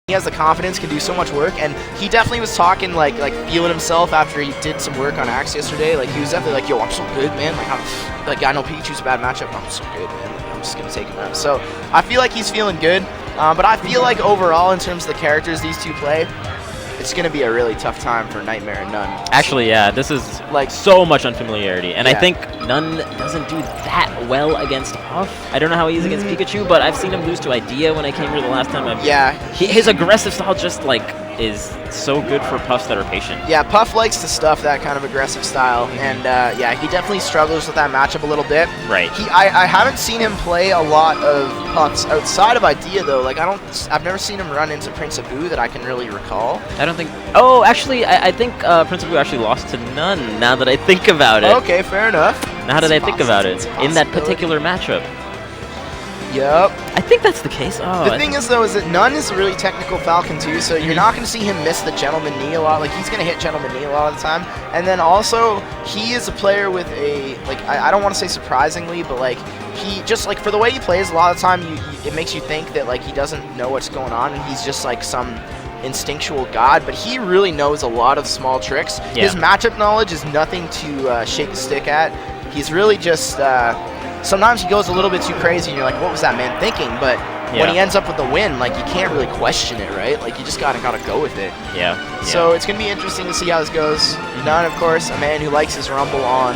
He has the confidence, can do so much work, and he definitely was talking like feeling himself after he did some work on Axe yesterday. Like he was definitely like, "Yo, I'm so good, man. Like I know Pikachu's a bad matchup, but I'm so good, man. Like, I'm just gonna take him out." So I feel like he's feeling good, but I feel like overall in terms of the characters these two play, it's gonna be a really tough time for n0ne and n0ne. Actually, yeah, this is like so much unfamiliarity, and I think n0ne doesn't do that well against Puff. I don't know how he is against Pikachu, but I've seen him lose to Idea when I came here the last time. His aggressive style just like is so good for Puffs that are patient. Yeah, Puff likes to stuff that kind of aggressive style, and yeah, he definitely struggles with that matchup a little bit. Right. I haven't seen him play a lot of Puffs outside of Idea though. Like I've never seen him run into Prince Abu that I can really recall. I don't think. Oh, actually, I think Prince Abu actually lost to n0ne. Now that I think about it. Okay, fair enough. Now that I think about it, in that particular matchup. Yep. I think that's the case. Oh, the thing is, though, is that n0ne is a really technical Falcon, too, so you're not going to see him miss the Gentleman Knee a lot. Like, he's going to hit Gentleman Knee a lot of the time. And then also, he is a player with a, like, I don't want to say surprisingly, but, like, he just, like, for the way he plays, a lot of the time, it makes you think that, like, he doesn't know what's going on, and he's just, like, some instinctual god, but he really knows a lot of small tricks. Yeah. His matchup knowledge is nothing to shake a stick at. He's really just, sometimes he goes a little bit too crazy and you're like, what was that man thinking? But when he ends up with the win, like, you can't really question it, right? Like, you just gotta go with it. Yeah. So it's gonna be interesting to see how this goes. n0ne, of course, a man who likes his rumble on.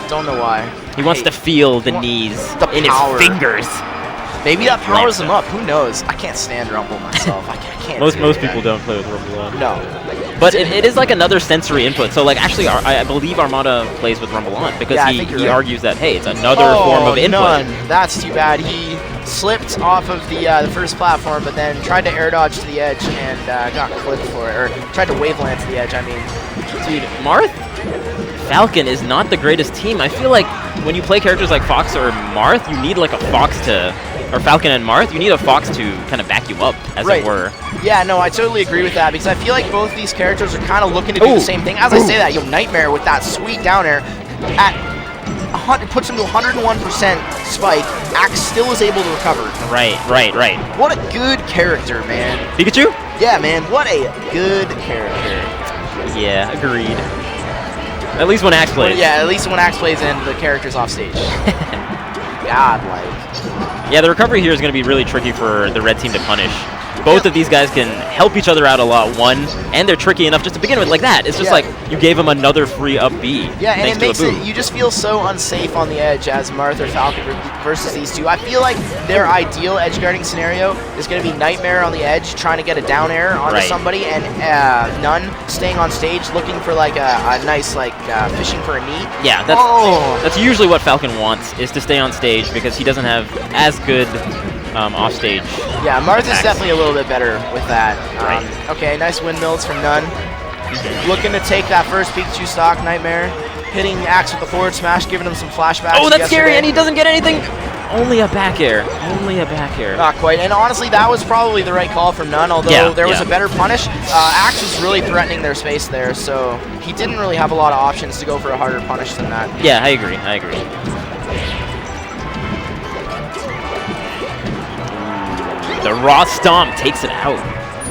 Don't know why. He wants to feel the knees in his fingers. Maybe that powers him up. Who knows? I can't stand Rumble myself. I can't. Most people don't play with Rumble on. No. But it is like another sensory input. So like actually, I believe Armada plays with Rumble on because he argues that hey, it's another form of input. n0ne. That's too bad. He slipped off of the first platform, but then tried to air dodge to the edge and got clipped for it, or tried to waveland to the edge. I mean, dude, Marth Falcon is not the greatest team. I feel like when you play characters like Fox or Marth, you need like a Fox to. Or Falcon and Marth, you need a Fox to kind of back you up, as it were. Yeah, no, I totally agree with that, because I feel like both these characters are kind of looking to do the same thing. As I say that, n0ne with that sweet down air, puts him to 101% spike, Axe still is able to recover. Right. What a good character, man. Pikachu? Yeah, man, what a good character. Yeah, agreed. At least when Axe plays. Yeah, at least when Axe plays and the character's off stage. Godlike. Yeah, the recovery here is going to be really tricky for the red team to punish. Both of these guys can help each other out a lot, and they're tricky enough just to begin with like that. It's just like you gave them another free up B. Yeah, and it makes it, you just feel so unsafe on the edge as Marth or Falcon versus these two. I feel like their ideal edge guarding scenario is going to be n0ne on the edge trying to get a down air onto somebody, and n0ne staying on stage looking for like a nice like fishing for a knee. Yeah, that's usually what Falcon wants, is to stay on stage because he doesn't have as good off stage. Yeah, Marth is definitely a little bit better with that. Okay, nice windmills from n0ne. Looking to take that first Pikachu stock, n0ne. Hitting Axe with the forward smash, giving him some flashbacks. Oh, that's scary, and he doesn't get anything. Only a back air. Only a back air. Not quite. And honestly, that was probably the right call from n0ne, although there was a better punish. Axe was really threatening their space there, so he didn't really have a lot of options to go for a harder punish than that. Yeah, I agree. The raw stomp takes it out.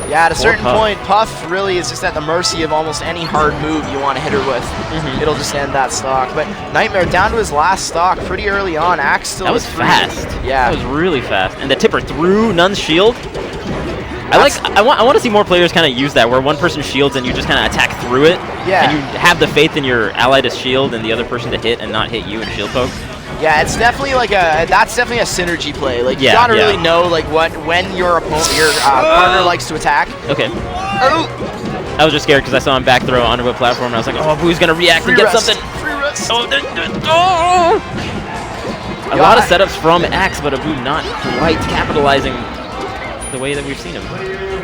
Yeah, at a certain point, Puff really is just at the mercy of almost any hard move you want to hit her with. It'll just end that stock. But n0ne down to his last stock pretty early on. Axe still. That was fast. Yeah, that was really fast. And the tipper through n0ne's shield. I want to see more players kind of use that, where one person shields and you just kind of attack through it. Yeah. And you have the faith in your ally to shield and the other person to hit and not hit you and shield poke. Yeah, it's definitely like that's definitely a synergy play. Like you gotta really know like when your partner likes to attack. Okay. I was just scared because I saw him back throw onto a platform and I was like, oh, Boo's gonna react and get something. A lot of setups from Axe, but Abu not quite capitalizing the way that we've seen him.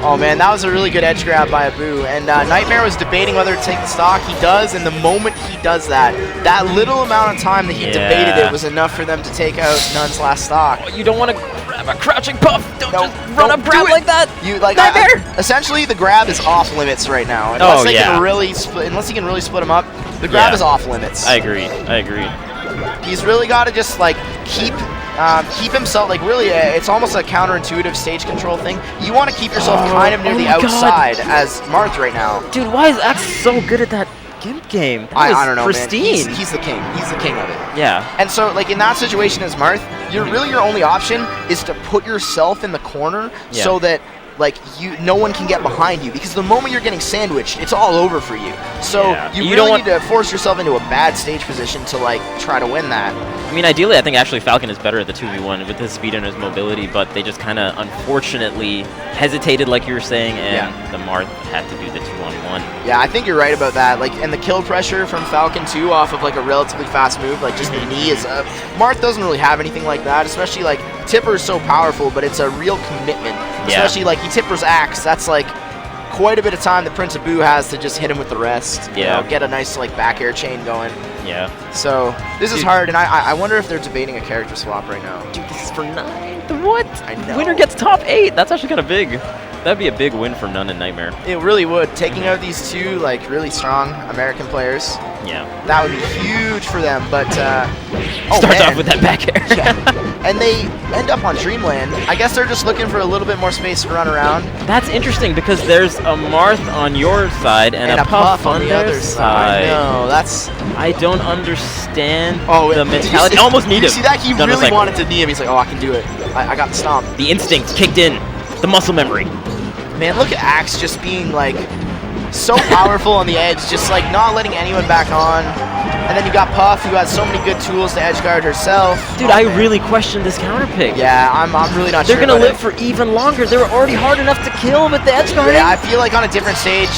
Oh man, that was a really good edge grab by Abu, and n0ne was debating whether to take the stock. He does, and the moment he does that, that little amount of time that he debated it was enough for them to take out n0ne's last stock. Oh, you don't want to grab a crouching Puff. Don't just run up grab like that. You like n0ne. Essentially, the grab is off limits right now. Unless they can really unless he can really split him up, the grab is off limits. I agree. He's really got to just like keep keep himself, like, really, it's almost a counterintuitive stage control thing. You want to keep yourself kind of near the outside as Marth right now. Dude, why is Axe so good at that Gimp game? That I don't know, pristine. man. He's the king. He's the king of it. Yeah. And so, like, in that situation as Marth, your only option is to put yourself in the corner so that, like, no one can get behind you, because the moment you're getting sandwiched, it's all over for you. So you really need to force yourself into a bad stage position to, like, try to win that. I mean, ideally, I think actually Falcon is better at the 2v1 with his speed and his mobility, but they just kind of unfortunately hesitated, like you were saying, and the Marth had to do the 2-on-1. Yeah, I think you're right about that. Like, and the kill pressure from Falcon too, off of like a relatively fast move, like just the knee is. Marth doesn't really have anything like that, especially like Tipper is so powerful, but it's a real commitment. Especially like he Tipper's Axe. That's like quite a bit of time that Prince Abu has to just hit him with the rest. You know, get a nice like back air chain going. Yeah. So this is hard, and I wonder if they're debating a character swap right now. Dude, this is for 9. What? I know. Winner gets top 8. That's actually kind of big. That'd be a big win for n0ne and Nightmare. It really would. Taking out these two like really strong American players. Yeah. That would be huge for them. But starts off with that back air. And they end up on Dreamland. I guess they're just looking for a little bit more space to run around. That's interesting because there's a Marth on your side and a Puff on the other side. No, that's. I don't understand the mentality. Almost need him. You see that? He really wanted to knee him. He's like, oh, I can do it. I got the stomp. The instinct kicked in. The muscle memory. Man, look at Axe just being like so powerful on the edge, just like not letting anyone back on. And then you got Puff, who has so many good tools to edge guard herself. Dude, I really question this counter pick. Yeah, I'm really not sure. They're gonna live for even longer. They were already hard enough to kill with the edge guarding. Yeah, I feel like on a different stage,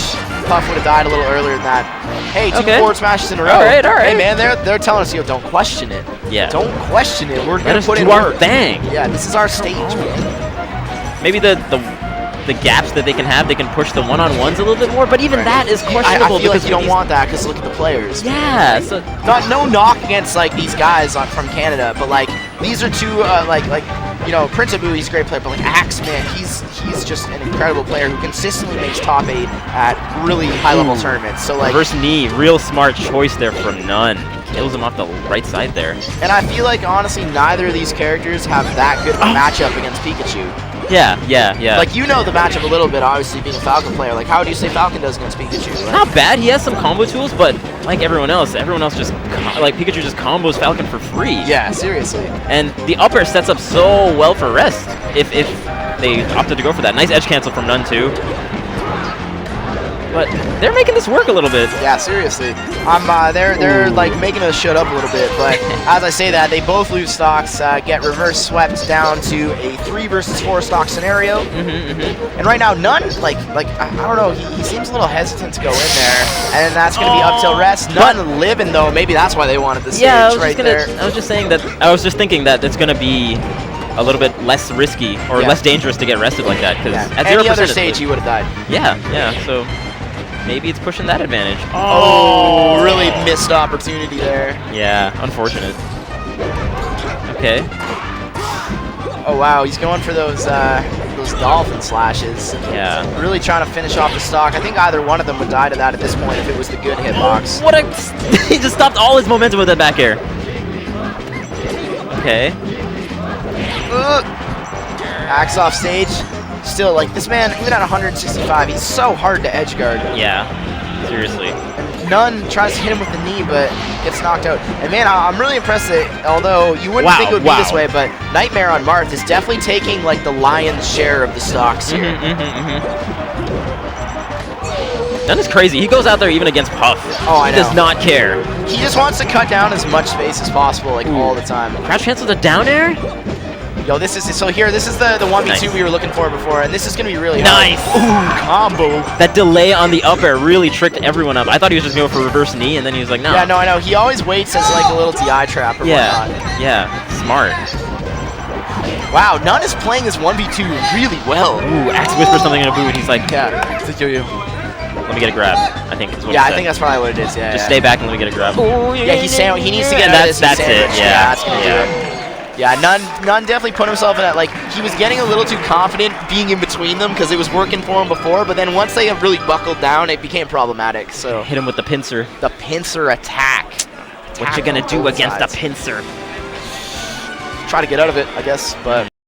Puff would have died a little earlier than that. Hey, 2 forward smashes in a row. All right. Hey man, they're telling us, don't question it. Yeah. Don't question it. We're gonna put in our work. thing. Yeah, this is our stage, man. Maybe the gaps that they can have, they can push the one-on-ones a little bit more, but even that is questionable. I feel like you don't want that, because look at the players. Yeah. So no knock against like these guys from Canada, but like these are two Prince Abu, he's a great player, but like Axe, man, he's just an incredible player who consistently makes top 8 at really high-level tournaments. So like reverse knee, real smart choice there from n0ne. Kills him off the right side there. And I feel like honestly, neither of these characters have that good of a matchup against Pikachu. Yeah. Like, you know the matchup a little bit, obviously, being a Falcon player. Like, how do you say Falcon does against Pikachu? Like, not bad. He has some combo tools, but like everyone else just, like, Pikachu just combos Falcon for free. Yeah, seriously. And the upper sets up so well for rest if they opted to go for that. Nice edge cancel from n0ne, too. But they're making this work a little bit. Yeah, seriously. They're like making us shut up a little bit. But as I say that, they both lose stocks, get reverse swept down to a 3 versus 4 stock scenario. And right now, n0ne, like I don't know, he seems a little hesitant to go in there, and that's going to be up till rest. n0ne living though, maybe that's why they wanted the stage there. I was just saying that. I was just thinking that it's going to be a little bit less risky or less dangerous to get rested like that, because at 0% any other stage, he would have died. Yeah. So. Maybe it's pushing that advantage. Oh, really missed opportunity there. Yeah, unfortunate. Okay. Oh wow, he's going for those dolphin slashes. Yeah. Really trying to finish off the stock. I think either one of them would die to that at this point if it was the good hitbox. What a! He just stopped all his momentum with that back air. Okay. Axe off stage. Still, like, this man, even at 165, he's so hard to edge guard. Yeah, seriously. And n0ne tries to hit him with the knee, but gets knocked out. And man, I'm really impressed that, although you wouldn't think it would be this way, but Nightmare on Marth is definitely taking, like, the lion's share of the stocks here. n0ne is crazy. He goes out there even against Puff. Oh, I know. He does not care. He just wants to cut down as much space as possible, like, all the time. Crouch cancel the down air? Yo, this is the 1v2 we were looking for before, and this is gonna be really hard. Nice. Ooh, combo. That delay on the up air really tricked everyone up. I thought he was just going for reverse knee, and then he was like, no. Yeah, no, I know. He always waits as like a little DI trap or whatnot. Yeah, smart. Wow, n0ne is playing this 1v2 really well. Ooh, Axe whispers something in a boot. He's like, let me get a grab. I think is what I think that's probably what it is. Yeah. Just stay back and let me get a grab. Yeah, he needs to get out of this. That's it. Yeah, that's gonna do it. Yeah, n0ne definitely put himself in that, like, he was getting a little too confident being in between them because it was working for him before, but then once they have really buckled down, it became problematic, so. Hit him with the pincer. The pincer attack. What you gonna do against the pincer? try to get out of it, I guess. But